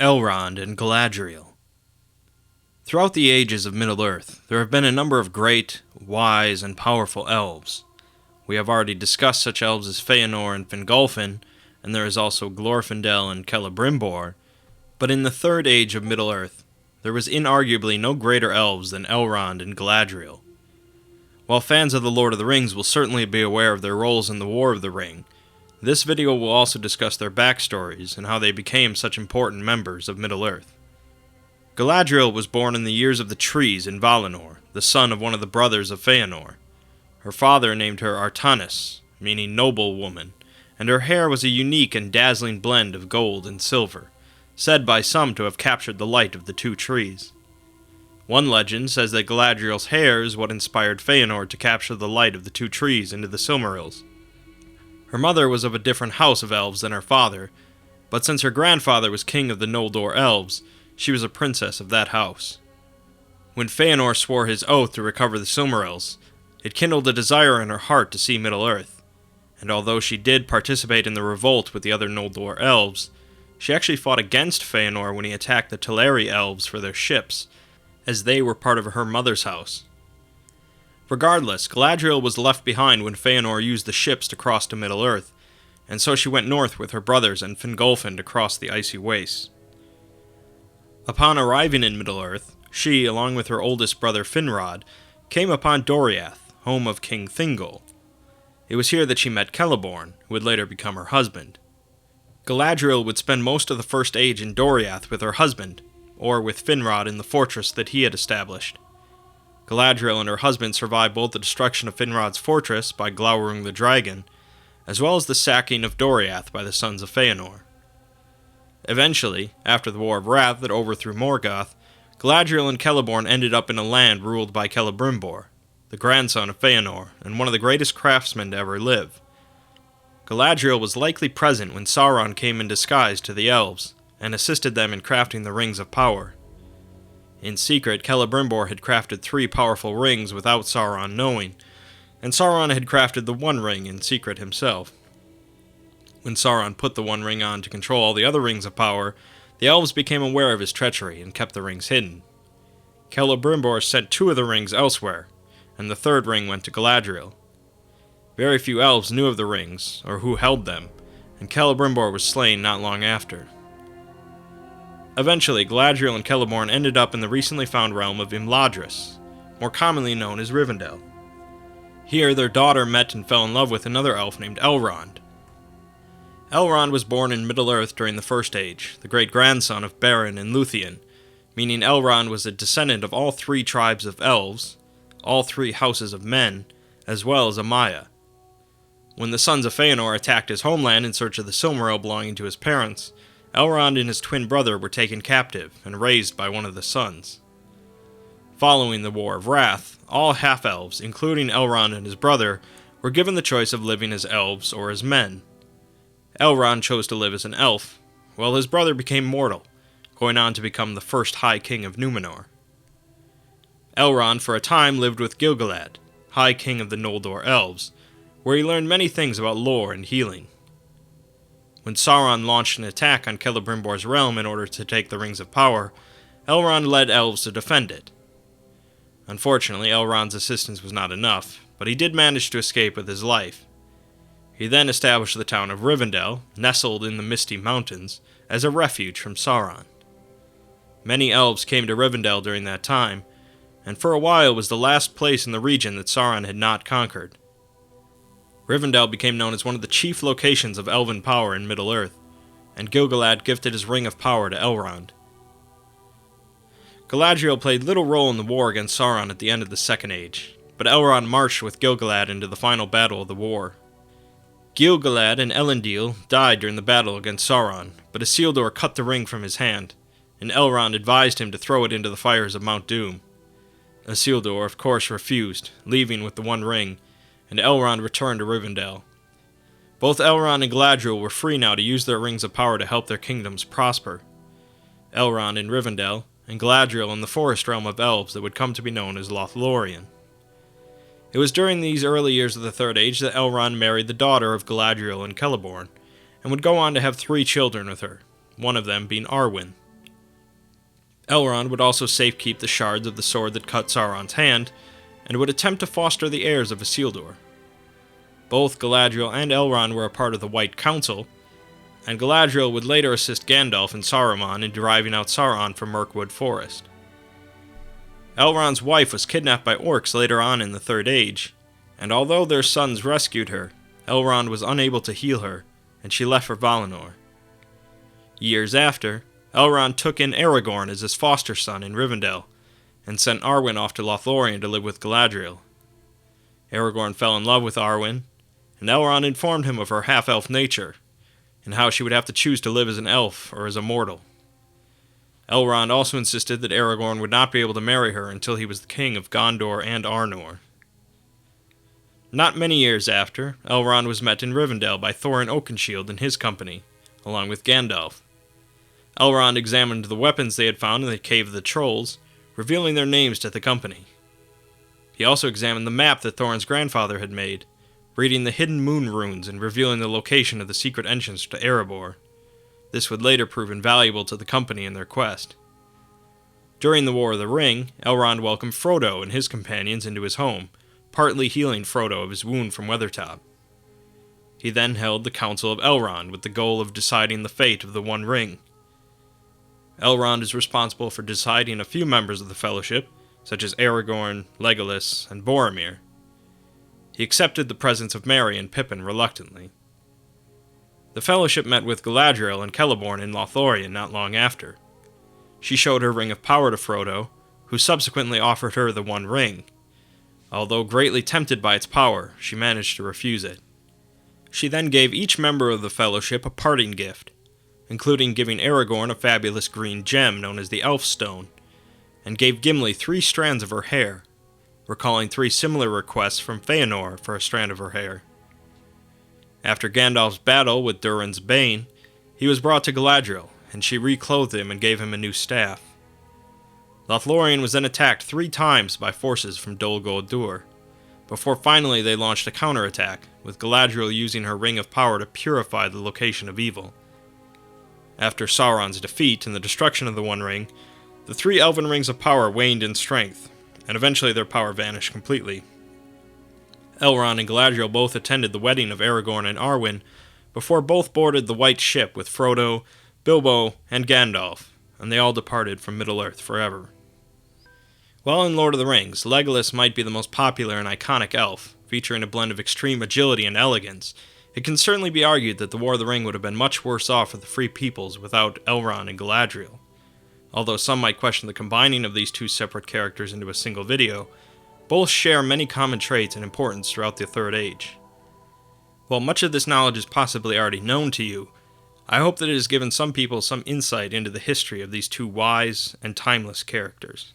Elrond and Galadriel. Throughout the ages of Middle-earth, there have been a number of great, wise, and powerful elves. We have already discussed such elves as Feanor and Fingolfin, and there is also Glorfindel and Celebrimbor, but in the third age of Middle-earth, there was inarguably no greater elves than Elrond and Galadriel. While fans of The Lord of the Rings will certainly be aware of their roles in the War of the Ring, this video will also discuss their backstories and how they became such important members of Middle-earth. Galadriel was born in the Years of the Trees in Valinor, the son of one of the brothers of Feanor. Her father named her Artanis, meaning noble woman, and her hair was a unique and dazzling blend of gold and silver, said by some to have captured the light of the two trees. One legend says that Galadriel's hair is what inspired Feanor to capture the light of the two trees into the Silmarils. Her mother was of a different house of elves than her father, but since her grandfather was king of the Noldor elves, she was a princess of that house. When Feanor swore his oath to recover the Silmarils, it kindled a desire in her heart to see Middle-earth, and although she did participate in the revolt with the other Noldor elves, she actually fought against Feanor when he attacked the Teleri elves for their ships, as they were part of her mother's house. Regardless, Galadriel was left behind when Feanor used the ships to cross to Middle-earth, and so she went north with her brothers and Fingolfin to cross the icy wastes. Upon arriving in Middle-earth, she, along with her oldest brother Finrod, came upon Doriath, home of King Thingol. It was here that she met Celeborn, who would later become her husband. Galadriel would spend most of the First Age in Doriath with her husband, or with Finrod in the fortress that he had established. Galadriel and her husband survived both the destruction of Finrod's fortress by Glaurung the dragon, as well as the sacking of Doriath by the sons of Feanor. Eventually, after the War of Wrath that overthrew Morgoth, Galadriel and Celeborn ended up in a land ruled by Celebrimbor, the grandson of Feanor and one of the greatest craftsmen to ever live. Galadriel was likely present when Sauron came in disguise to the elves, and assisted them in crafting the Rings of Power. In secret, Celebrimbor had crafted 3 powerful rings without Sauron knowing, and Sauron had crafted the One Ring in secret himself. When Sauron put the One Ring on to control all the other Rings of Power, the elves became aware of his treachery and kept the rings hidden. Celebrimbor sent 2 of the rings elsewhere, and the 3rd ring went to Galadriel. Very few elves knew of the rings, or who held them, and Celebrimbor was slain not long after. Eventually, Galadriel and Celeborn ended up in the recently found realm of Imladris, more commonly known as Rivendell. Here, their daughter met and fell in love with another elf named Elrond. Elrond was born in Middle-earth during the First Age, the great-grandson of Beren and Luthien, meaning Elrond was a descendant of all 3 tribes of elves, all 3 houses of men, as well as a Maya. When the sons of Feanor attacked his homeland in search of the Silmaril belonging to his parents, Elrond and his twin brother were taken captive and raised by one of the sons. Following the War of Wrath, all half-elves, including Elrond and his brother, were given the choice of living as elves or as men. Elrond chose to live as an elf, while his brother became mortal, going on to become the first High King of Númenor. Elrond for a time lived with Gil-galad, High King of the Noldor elves, where he learned many things about lore and healing. When Sauron launched an attack on Celebrimbor's realm in order to take the Rings of Power, Elrond led elves to defend it. Unfortunately, Elrond's assistance was not enough, but he did manage to escape with his life. He then established the town of Rivendell, nestled in the Misty Mountains, as a refuge from Sauron. Many elves came to Rivendell during that time, and for a while was the last place in the region that Sauron had not conquered. Rivendell became known as one of the chief locations of elven power in Middle-earth, and Gil-galad gifted his Ring of Power to Elrond. Galadriel played little role in the war against Sauron at the end of the Second Age, but Elrond marched with Gil-galad into the final battle of the war. Gil-galad and Elendil died during the battle against Sauron, but Isildur cut the ring from his hand, and Elrond advised him to throw it into the fires of Mount Doom. Isildur, of course, refused, leaving with the One Ring, and Elrond returned to Rivendell. Both Elrond and Galadriel were free now to use their Rings of Power to help their kingdoms prosper. Elrond in Rivendell, and Galadriel in the forest realm of elves that would come to be known as Lothlorien. It was during these early years of the Third Age that Elrond married the daughter of Galadriel and Celeborn, and would go on to have 3 children with her, one of them being Arwen, Elrond would also safekeep the shards of the sword that cut Sauron's hand, and would attempt to foster the heirs of Isildur. Both Galadriel and Elrond were a part of the White Council, and Galadriel would later assist Gandalf and Saruman in driving out Sauron from Mirkwood Forest. Elrond's wife was kidnapped by orcs later on in the Third Age, and although their sons rescued her, Elrond was unable to heal her, and she left for Valinor. Years after, Elrond took in Aragorn as his foster son in Rivendell, and sent Arwen off to Lothlorien to live with Galadriel. Aragorn fell in love with Arwen, and Elrond informed him of her half-elf nature, and how she would have to choose to live as an elf or as a mortal. Elrond also insisted that Aragorn would not be able to marry her until he was the king of Gondor and Arnor. Not many years after, Elrond was met in Rivendell by Thorin Oakenshield and his company, along with Gandalf. Elrond examined the weapons they had found in the Cave of the Trolls, revealing their names to the company. He also examined the map that Thorin's grandfather had made, reading the hidden moon runes and revealing the location of the secret entrance to Erebor. This would later prove invaluable to the company in their quest. During the War of the Ring, Elrond welcomed Frodo and his companions into his home, partly healing Frodo of his wound from Weathertop. He then held the Council of Elrond with the goal of deciding the fate of the One Ring. Elrond is responsible for deciding a few members of the Fellowship, such as Aragorn, Legolas, and Boromir. He accepted the presence of Merry and Pippin reluctantly. The Fellowship met with Galadriel and Celeborn in Lothlorien not long after. She showed her Ring of Power to Frodo, who subsequently offered her the One Ring. Although greatly tempted by its power, she managed to refuse it. She then gave each member of the Fellowship a parting gift, including giving Aragorn a fabulous green gem known as the Elf Stone, and gave Gimli 3 strands of her hair, recalling 3 similar requests from Feanor for a strand of her hair. After Gandalf's battle with Durin's Bane, he was brought to Galadriel, and she reclothed him and gave him a new staff. Lothlorien was then attacked 3 times by forces from Dol Guldur, before finally they launched a counterattack, with Galadriel using her Ring of Power to purify the location of evil. After Sauron's defeat and the destruction of the One Ring, the 3 elven rings of power waned in strength, and eventually their power vanished completely. Elrond and Galadriel both attended the wedding of Aragorn and Arwen, before both boarded the White Ship with Frodo, Bilbo, and Gandalf, and they all departed from Middle-earth forever. While in Lord of the Rings, Legolas might be the most popular and iconic elf, featuring a blend of extreme agility and elegance, it can certainly be argued that the War of the Ring would have been much worse off for the Free Peoples without Elrond and Galadriel. Although some might question the combining of these 2 separate characters into a single video, both share many common traits and importance throughout the Third Age. While much of this knowledge is possibly already known to you, I hope that it has given some people some insight into the history of these 2 wise and timeless characters.